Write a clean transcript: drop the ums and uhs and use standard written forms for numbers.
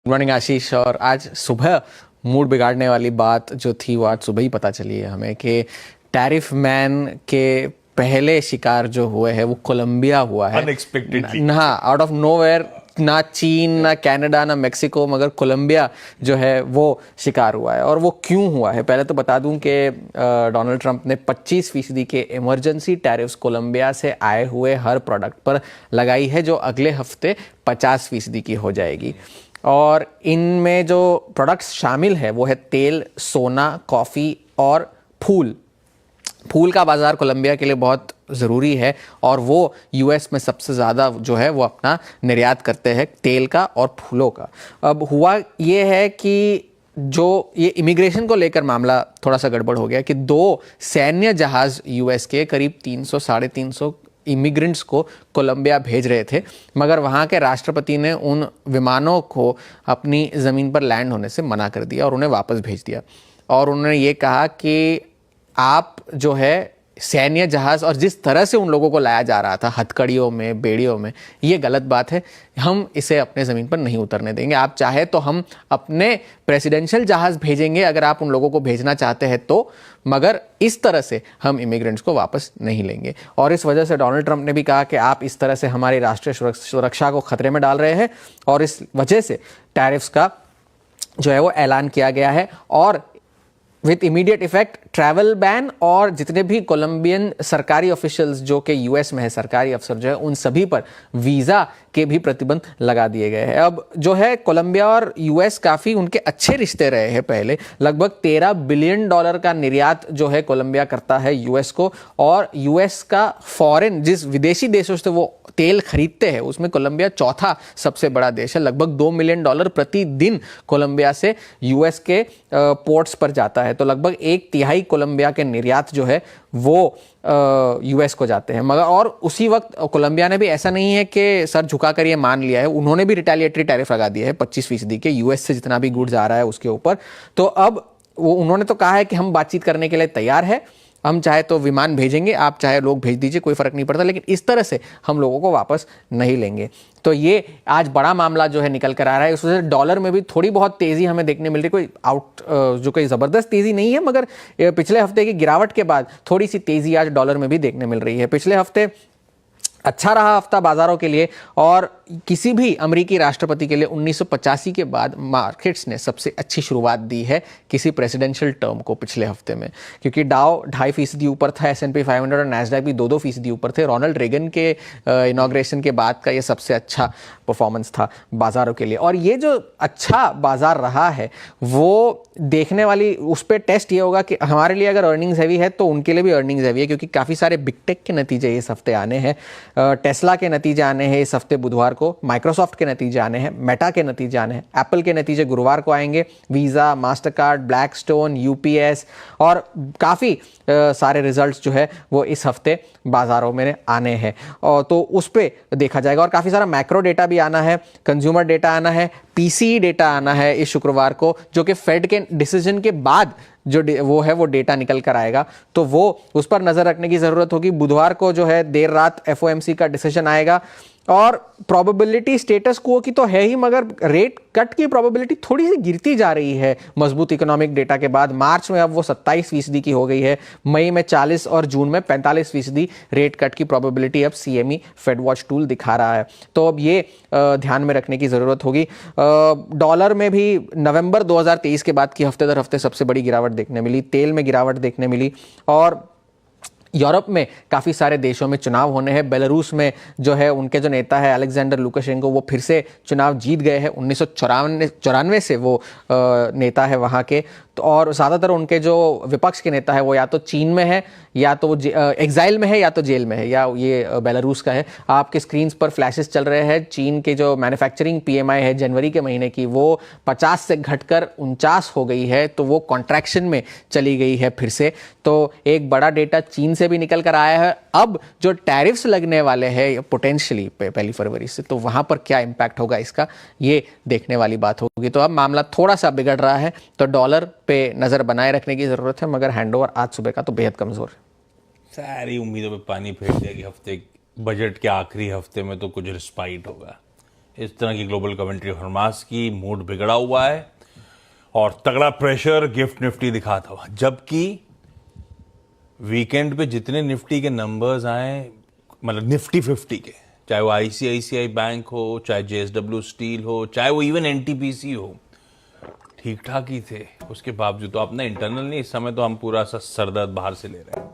Good morning आशीष। और आज सुबह मूड बिगाड़ने वाली बात जो थी वो आज सुबह ही पता चली है हमें कि टैरिफ मैन के पहले शिकार जो हुए हैं वो कोलंबिया हुआ है अनएक्सपेक्टेडली। हाँ, आउट ऑफ नोवेयर। ना चीन, ना कनाडा, ना मेक्सिको, मगर कोलंबिया जो है वो शिकार हुआ है। और वो क्यों हुआ है पहले तो बता दूं कि डोनाल्ड ट्रंप ने 25% के इमरजेंसी टैरिफ्स कोलंबिया से आए हुए हर प्रोडक्ट पर लगाई है, जो अगले हफ्ते 50% की हो जाएगी। और इनमें जो प्रोडक्ट्स शामिल है वो है तेल, सोना, कॉफ़ी और फूल। फूल का बाज़ार कोलंबिया के लिए बहुत ज़रूरी है और वो यूएस में सबसे ज़्यादा जो है वो अपना निर्यात करते हैं, तेल का और फूलों का। अब हुआ ये है कि जो ये इमिग्रेशन को लेकर मामला थोड़ा सा गड़बड़ हो गया कि 2 सैन्य जहाज़ यूएस के करीब 300 साढ़े 300 इमिग्रेंट्स को कोलंबिया भेज रहे थे, मगर वहाँ के राष्ट्रपति ने उन विमानों को अपनी ज़मीन पर लैंड होने से मना कर दिया और उन्हें वापस भेज दिया। और उन्होंने ये कहा कि आप जो है सैन्य जहाज़ और जिस तरह से उन लोगों को लाया जा रहा था हथकड़ियों में, बेड़ियों में, ये गलत बात है। हम इसे अपने ज़मीन पर नहीं उतरने देंगे। आप चाहे तो हम अपने प्रेसिडेंशियल जहाज़ भेजेंगे अगर आप उन लोगों को भेजना चाहते हैं तो, मगर इस तरह से हम इमिग्रेंट्स को वापस नहीं लेंगे। और इस वजह से डोनाल्ड ट्रंप ने भी कहा कि आप इस तरह से हमारी राष्ट्रीय सुरक्षा को खतरे में डाल रहे हैं और इस वजह से टैरिफ्स का जो है वो ऐलान किया गया है। और with immediate effect travel ban और जितने भी कोलंबियन सरकारी ऑफिशियल्स जो कि यूएस में है, सरकारी अफसर जो है, उन सभी पर वीज़ा के भी प्रतिबंध लगा दिए गए हैं। अब जो है कोलंबिया और यूएस काफ़ी उनके अच्छे रिश्ते रहे हैं पहले। लगभग $13 बिलियन का निर्यात जो है कोलंबिया करता है यूएस को। और यूएस का फॉरेन जिस विदेशी देशों से वो तेल खरीदते हैं उसमें कोलंबिया चौथा सबसे बड़ा देश है। लगभग $2 मिलियन प्रतिदिन कोलंबिया से यूएस के पोर्ट्स पर जाता है। तो लगभग 1/3 कोलंबिया के निर्यात जो है वो यूएस को जाते हैं। मगर और उसी वक्त कोलंबिया ने भी ऐसा नहीं है कि सर झुकाकर ये मान लिया है, उन्होंने भी रिटेलिएटरी टैरिफ लगा दिए है 25% के यूएस से जितना भी गुड्स आ रहा है उसके ऊपर। तो अब वो उन्होंने तो कहा है कि हम बातचीत करने के लिए तैयार है, हम चाहे तो विमान भेजेंगे, आप चाहे लोग भेज दीजिए, कोई फर्क नहीं पड़ता, लेकिन इस तरह से हम लोगों को वापस नहीं लेंगे। तो ये आज बड़ा मामला जो है निकल कर आ रहा है। उस वजह से डॉलर में भी थोड़ी बहुत तेजी हमें देखने मिल रही है। कोई कोई ज़बरदस्त तेजी नहीं है, मगर पिछले हफ्ते की गिरावट के बाद थोड़ी सी तेजी आज डॉलर में भी देखने मिल रही है। पिछले हफ्ते अच्छा रहा हफ्ता बाजारों के लिए और किसी भी अमेरिकी राष्ट्रपति के लिए 1985 के बाद मार्केट्स ने सबसे अच्छी शुरुआत दी है किसी प्रेसिडेंशियल टर्म को पिछले हफ्ते में, क्योंकि डाउ 2.5% ऊपर था, S&P 500 और नैस्डैक भी 2-2% ऊपर थे। रोनाल्ड रेगन के इनॉग्रेशन के बाद का ये सबसे अच्छा परफॉर्मेंस था बाजारों के लिए। और ये जो अच्छा बाजार रहा है वो देखने वाली, उस पर टेस्ट ये होगा कि हमारे लिए अगर अर्निंग्स हैवी है तो उनके लिए भी अर्निंग्स हैवी है, क्योंकि काफ़ी सारे बिग टेक के नतीजे इस हफ्ते आने हैं। टेस्ला के नतीजे आने हैं इस हफ्ते बुधवार को, माइक्रोसॉफ्ट के नतीजे आने हैं, मेटा के नतीजे आने हैं, एप्पल के नतीजे गुरुवार को आएंगे, वीज़ा, मास्टरकार्ड, ब्लैकस्टोन, यूपीएस और काफ़ी सारे रिजल्ट्स जो है वो इस हफ्ते बाजारों में आने हैं। और तो उस पर देखा जाएगा। और काफ़ी सारा मैक्रो डेटा भी आना है, कंज्यूमर डेटा आना है, पीसीई डेटा आना है इस शुक्रवार को, जो कि फेड के डिसीजन के बाद जो वो है वो डेटा निकल कर आएगा। तो वो उस पर नज़र रखने की ज़रूरत होगी। बुधवार को जो है देर रात एफओएमसी का डिसीजन आएगा और प्रोबेबिलिटी स्टेटस को की तो है ही, मगर रेट कट की प्रोबेबिलिटी थोड़ी सी गिरती जा रही है मजबूत इकोनॉमिक डेटा के बाद। मार्च में अब वो 27% की हो गई है, मई में 40 और जून में 45% रेट कट की प्रोबेबिलिटी अब सीएमई फेड वॉच टूल दिखा रहा है। तो अब ये ध्यान में रखने की ज़रूरत होगी। डॉलर में भी नवंबर 2023 के बाद की हफ्ते दर हफ्ते सबसे बड़ी गिरावट देखने मिली, तेल में गिरावट देखने मिली। और यूरोप में काफ़ी सारे देशों में चुनाव होने हैं। बेलारूस में जो है उनके जो नेता है अलेक्जेंडर लुकाशेंको, वो फिर से चुनाव जीत गए हैं। 1994 से वो नेता है वहाँ के। तो और ज़्यादातर उनके जो विपक्ष के नेता है वो या तो चीन में है, या तो वो एग्जाइल में है, या तो जेल में है, या ये बेलारूस का है। आपके स्क्रीन्स पर फ्लैशेस चल रहे हैं। चीन के जो मैन्युफैक्चरिंग PMI है जनवरी के महीने की, वो 50 से घटकर 49 हो गई है, तो वो कॉन्ट्रैक्शन में चली गई है फिर से। तो एक बड़ा डेटा चीन से भी निकल कर आया है। अब जो टैरिफ्स लगने वाले हैं पोटेंशियली 1 फरवरी से, तो वहाँ पर क्या इम्पैक्ट होगा इसका, ये देखने वाली बात होगी। तो अब मामला थोड़ा सा बिगड़ रहा है, तो डॉलर पे नज़र बनाए रखने की ज़रूरत है, मगर हैंडओवर आज सुबह का तो बेहद कमज़ोर है। सारी उम्मीदों पे पानी फेर दिया कि हफ्ते बजट के आखिरी हफ्ते में तो कुछ रिस्पाइट होगा। इस तरह की ग्लोबल कमेंट्री हरमास की, मूड बिगड़ा हुआ है और तगड़ा प्रेशर गिफ्ट निफ्टी दिखाता हुआ। जबकि वीकेंड पे जितने निफ्टी के नंबर्स आए, मतलब निफ्टी 50 के, चाहे वो आईसीआईसीआई बैंक हो, चाहे जेएसडब्ल्यू स्टील हो, चाहे वो इवन एनटीपीसी हो, ठीक ठाक ही थे। उसके बावजूद तो अपना इंटरनल नहीं, इस समय तो हम पूरा सा सरदर्द बाहर से ले रहे हैं।